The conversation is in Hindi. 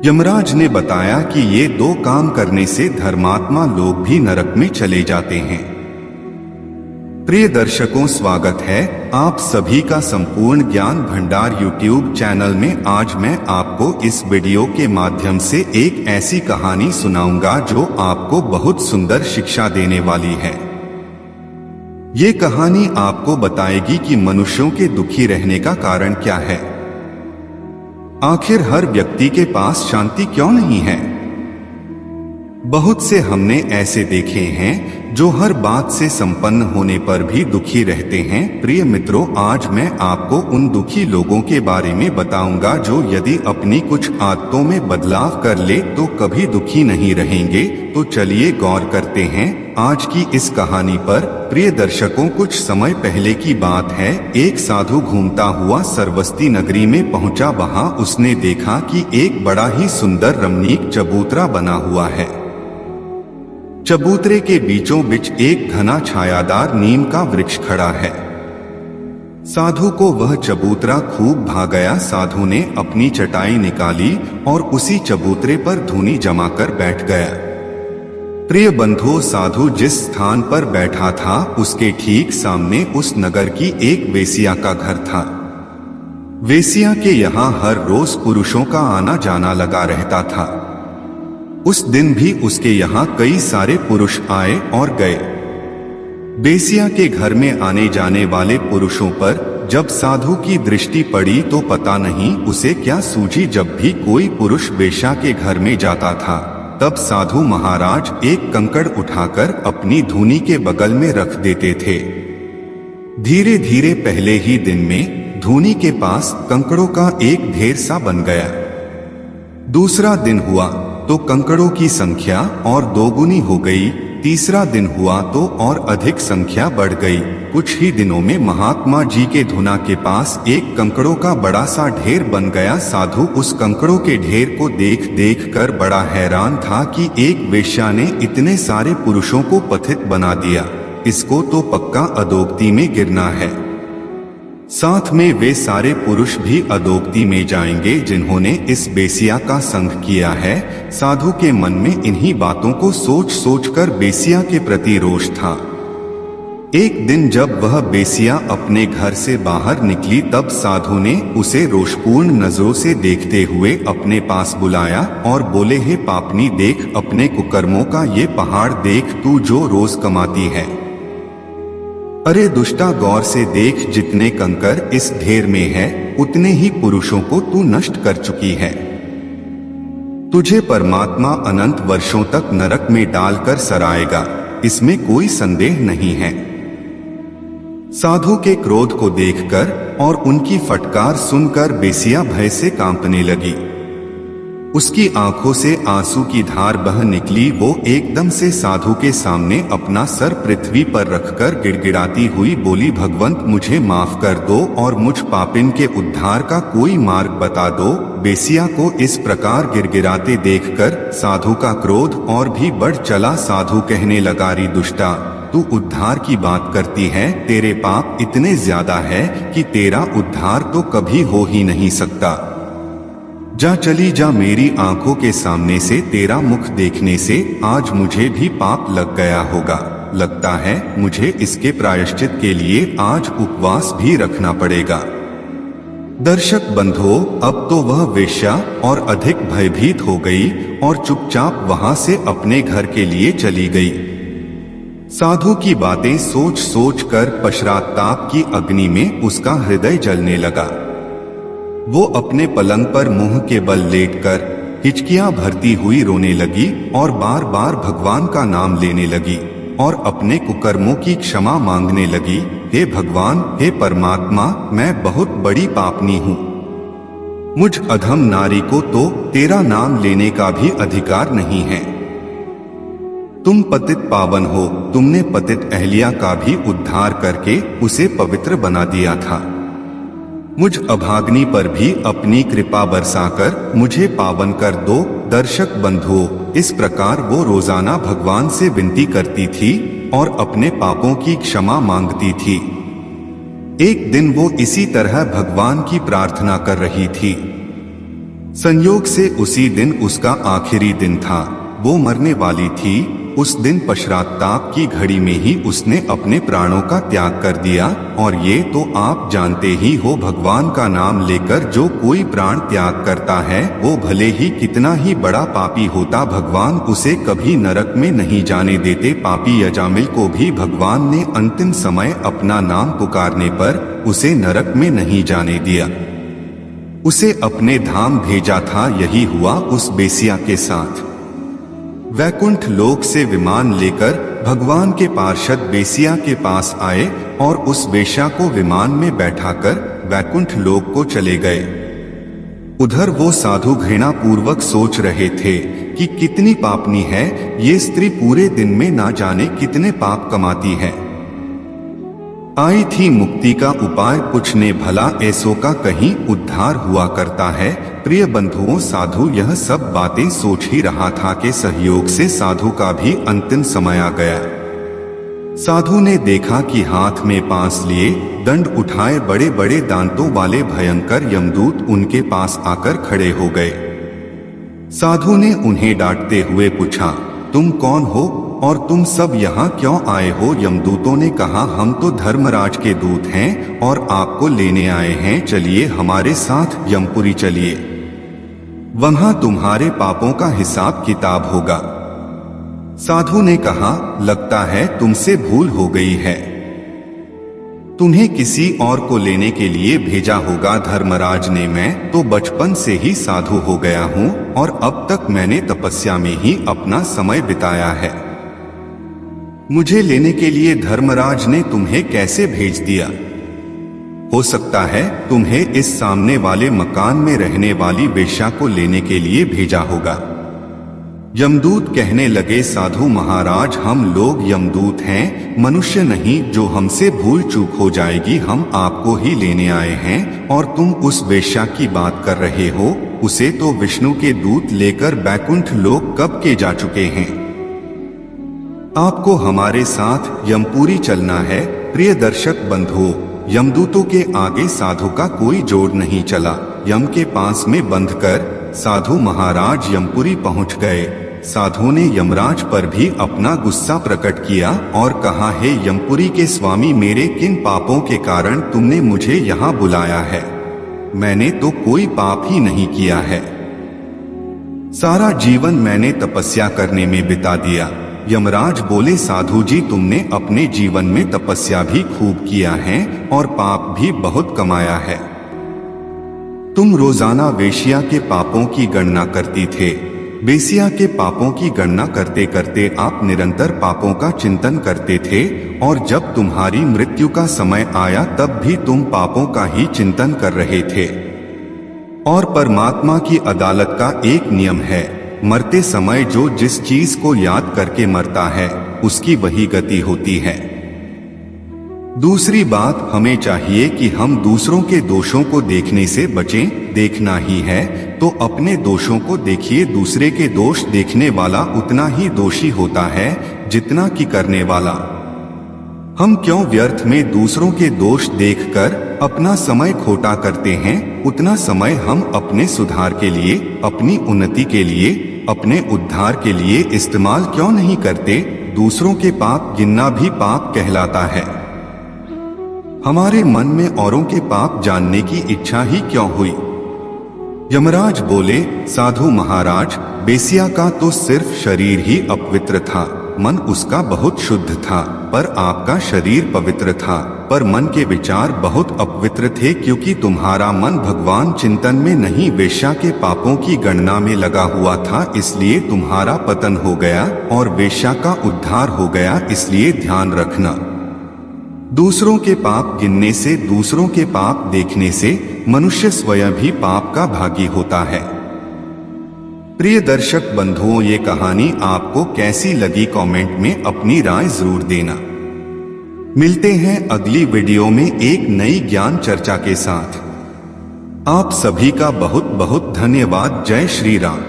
यमराज ने बताया कि ये दो काम करने से धर्मात्मा लोग भी नरक में चले जाते हैं। प्रिय दर्शकों, स्वागत है आप सभी का संपूर्ण ज्ञान भंडार यूट्यूब चैनल में। आज मैं आपको इस वीडियो के माध्यम से एक ऐसी कहानी सुनाऊंगा जो आपको बहुत सुंदर शिक्षा देने वाली है। ये कहानी आपको बताएगी कि मनुष्यों के दुखी रहने का कारण क्या है। आखिर हर व्यक्ति के पास शांति क्यों नहीं है? बहुत से हमने ऐसे देखे हैं जो हर बात से संपन्न होने पर भी दुखी रहते हैं। प्रिय मित्रों, आज मैं आपको उन दुखी लोगों के बारे में बताऊंगा जो यदि अपनी कुछ आदतों में बदलाव कर ले तो कभी दुखी नहीं रहेंगे। तो चलिए गौर करते हैं आज की इस कहानी पर। प्रिय दर्शकों, कुछ समय पहले की बात है। एक साधु घूमता हुआ सरवस्ती नगरी में पहुंचा। वहां उसने देखा कि एक बड़ा ही सुंदर रमणीक चबूतरा बना हुआ है। चबूतरे के बीचों बीच एक घना छायादार नीम का वृक्ष खड़ा है। साधु को वह चबूतरा खूब भा गया। साधु ने अपनी चटाई निकाली और उसी चबूतरे पर धूनी जमाकर बैठ गया। प्रिय बंधुओं, साधु जिस स्थान पर बैठा था उसके ठीक सामने उस नगर की एक वेश्या का घर था। वेश्या के यहाँ हर रोज पुरुषों का आना जाना लगा रहता था। उस दिन भी उसके यहाँ कई सारे पुरुष आए और गए। वेश्या के घर में आने जाने वाले पुरुषों पर जब साधु की दृष्टि पड़ी तो पता नहीं उसे क्या सूझी। जब भी कोई पुरुष वेश्या के घर में जाता था तब साधु महाराज एक कंकड़ उठाकर अपनी धूनी के बगल में रख देते थे। धीरे धीरे पहले ही दिन में धूनी के पास कंकड़ों का एक ढेर सा बन गया। दूसरा दिन हुआ तो कंकड़ों की संख्या और दोगुनी हो गई। तीसरा दिन हुआ तो और अधिक संख्या बढ़ गई। कुछ ही दिनों में महात्मा जी के धुना के पास एक कंकड़ों का बड़ा सा ढेर बन गया। साधु उस कंकड़ों के ढेर को देख देख कर बड़ा हैरान था कि एक वेश्या ने इतने सारे पुरुषों को पथित बना दिया। इसको तो पक्का अधोगति में गिरना है। साथ में वे सारे पुरुष भी अधोगति में जाएंगे जिन्होंने इस वेश्या का संग किया है। साधु के मन में इन्हीं बातों को सोच सोच कर वेश्या के प्रति रोष था। एक दिन जब वह वेश्या अपने घर से बाहर निकली तब साधु ने उसे रोषपूर्ण नजरों से देखते हुए अपने पास बुलाया और बोले, हे पापनी, देख अपने कुकर्मों का ये पहाड़ देख, तू जो रोज कमाती है। अरे दुष्टा, गौर से देख, जितने कंकर इस ढेर में है उतने ही पुरुषों को तू नष्ट कर चुकी है। तुझे परमात्मा अनंत वर्षों तक नरक में डालकर सराएगा, इसमें कोई संदेह नहीं है। साधु के क्रोध को देखकर और उनकी फटकार सुनकर वेश्या भय से कांपने लगी। उसकी आंखों से आंसू की धार बह निकली। वो एकदम से साधु के सामने अपना सर पृथ्वी पर रखकर गिड़गिड़ाती हुई बोली, भगवंत मुझे माफ कर दो और मुझ पापिन के उद्धार का कोई मार्ग बता दो। वेश्या को इस प्रकार गिड़गिड़ाते देखकर साधु का क्रोध और भी बढ़ चला। साधु कहने लगा, री दुष्टा, तू उद्धार की बात करती है। तेरे पाप इतने ज्यादा है कि तेरा उद्धार तो कभी हो ही नहीं सकता। जा चली जा, मेरी आंखों के सामने से तेरा मुख देखने से आज मुझे भी पाप लग गया होगा। लगता है मुझे इसके प्रायश्चित के लिए आज उपवास भी रखना पड़ेगा। दर्शक बंधुओं, अब तो वह वेश्या और अधिक भयभीत हो गई और चुपचाप वहां से अपने घर के लिए चली गई। साधु की बातें सोच सोच कर पश्चाताप की अग्नि में उसका हृदय जलने लगा। वो अपने पलंग पर मुंह के बल लेटकर हिचकियां भरती हुई रोने लगी और बार बार भगवान का नाम लेने लगी और अपने कुकर्मों की क्षमा मांगने लगी। हे भगवान, हे परमात्मा, मैं बहुत बड़ी पापनी हूँ। मुझ अधम नारी को तो तेरा नाम लेने का भी अधिकार नहीं है। तुम पतित पावन हो। तुमने पतित अहल्या का भी उद्धार करके उसे पवित्र बना दिया था। मुझ अभाग्नि पर भी अपनी कृपा बरसाकर मुझे पावन कर दो। दर्शक बंधुओं, इस प्रकार वो रोजाना भगवान से विनती करती थी और अपने पापों की क्षमा मांगती थी। एक दिन वो इसी तरह भगवान की प्रार्थना कर रही थी। संयोग से उसी दिन उसका आखिरी दिन था। वो मरने वाली थी। उस दिन पश्चाताप की घड़ी में ही उसने अपने प्राणों का त्याग कर दिया। और ये तो आप जानते ही हो, भगवान का नाम लेकर जो कोई प्राण त्याग करता है वो भले ही कितना ही बड़ा पापी होता, भगवान उसे कभी नरक में नहीं जाने देते। पापी अजामिल को भी भगवान ने अंतिम समय अपना नाम पुकारने पर उसे नरक में नहीं जाने दिया, उसे अपने धाम भेजा था। यही हुआ उस बेसिया के साथ। वैकुंठ लोक से विमान लेकर भगवान के पार्षद बेसिया के पास आए और उस वेश्या को विमान में बैठाकर वैकुंठ लोक को चले गए। उधर वो साधु घृणा पूर्वक सोच रहे थे कि कितनी पापनी है ये स्त्री, पूरे दिन में ना जाने कितने पाप कमाती है। आई थी मुक्ति का उपाय पूछने, भला ऐसों का कहीं उद्धार हुआ करता है। प्रिय बंधुओं, साधु यह सब बातें सोच ही रहा था कि सहयोग से साधु का भी अंतिम समय आ गया। साधु ने देखा कि हाथ में पास लिए दंड उठाए बड़े बड़े दांतों वाले भयंकर यमदूत उनके पास आकर खड़े हो गए। साधु ने उन्हें डांटते हुए पूछा, तुम कौन हो और तुम सब यहाँ क्यों आए हो? यमदूतों ने कहा, हम तो धर्मराज के दूत हैं और आपको लेने आए हैं। चलिए हमारे साथ यमपुरी चलिए, वहां तुम्हारे पापों का हिसाब किताब होगा। साधु ने कहा, लगता है तुमसे भूल हो गई है, तुम्हें किसी और को लेने के लिए भेजा होगा धर्मराज ने। मैं तो बचपन से ही साधु हो गया हूँ और अब तक मैंने तपस्या में ही अपना समय बिताया है। मुझे लेने के लिए धर्मराज ने तुम्हें कैसे भेज दिया? हो सकता है तुम्हें इस सामने वाले मकान में रहने वाली वेश्या को लेने के लिए भेजा होगा। यमदूत कहने लगे, साधु महाराज, हम लोग यमदूत हैं, मनुष्य नहीं। जो हमसे भूल चूक हो जाएगी हम आपको ही लेने आए हैं। और तुम उस वेश्या की बात कर रहे हो, उसे तो विष्णु के दूत लेकर बैकुंठ लोक कब के जा चुके हैं। आपको हमारे साथ यमपुरी चलना है। प्रिय दर्शक बंधुओं, यमदूतों के आगे साधु का कोई जोड़ नहीं चला। यम के पास में बंधकर साधु महाराज यमपुरी पहुंच गए। साधु ने यमराज पर भी अपना गुस्सा प्रकट किया और कहा, हे यमपुरी के स्वामी, मेरे किन पापों के कारण तुमने मुझे यहाँ बुलाया है? मैंने तो कोई पाप ही नहीं किया है। सारा जीवन मैंने तपस्या करने में बिता दिया। यमराज बोले, साधु जी, तुमने अपने जीवन में तपस्या भी खूब किया है और पाप भी बहुत कमाया है। तुम रोजाना वेश्या के पापों की गणना करती थे। वेश्या के पापों की गणना करते करते आप निरंतर पापों का चिंतन करते थे और जब तुम्हारी मृत्यु का समय आया तब भी तुम पापों का ही चिंतन कर रहे थे। और परमात्मा की अदालत का एक नियम है, मरते समय जो जिस चीज को याद करके मरता है उसकी वही गति होती है। दूसरी बात, हमें चाहिए कि हम दूसरों के दोषों को देखने से बचें। देखना ही है तो अपने दोषों को देखिए। दूसरे के दोष देखने वाला उतना ही दोषी होता है जितना कि करने वाला। हम क्यों व्यर्थ में दूसरों के दोष देखकर अपना समय खोटा करते हैं? उतना समय हम अपने सुधार के लिए, अपनी उन्नति के लिए, अपने उद्धार के लिए इस्तेमाल क्यों नहीं करते? दूसरों के पाप गिनना भी पाप कहलाता है। हमारे मन में औरों के पाप जानने की इच्छा ही क्यों हुई? यमराज बोले, साधु महाराज, बेसिया का तो सिर्फ शरीर ही अपवित्र था, मन उसका बहुत शुद्ध था, पर आपका शरीर पवित्र था, पर मन के विचार बहुत अपवित्र थे, क्योंकि तुम्हारा मन भगवान चिंतन में नहीं वेश्या के पापों की गणना में लगा हुआ था। इसलिए तुम्हारा पतन हो गया और वेश्या का उद्धार हो गया। इसलिए ध्यान रखना, दूसरों के पाप गिनने से, दूसरों के पाप देखने से मनुष्य स्वयं भी पाप का भागी होता है। प्रिय दर्शक बंधुओं, ये कहानी आपको कैसी लगी कमेंट में अपनी राय जरूर देना। मिलते हैं अगली वीडियो में एक नई ज्ञान चर्चा के साथ। आप सभी का बहुत बहुत धन्यवाद। जय श्री राम।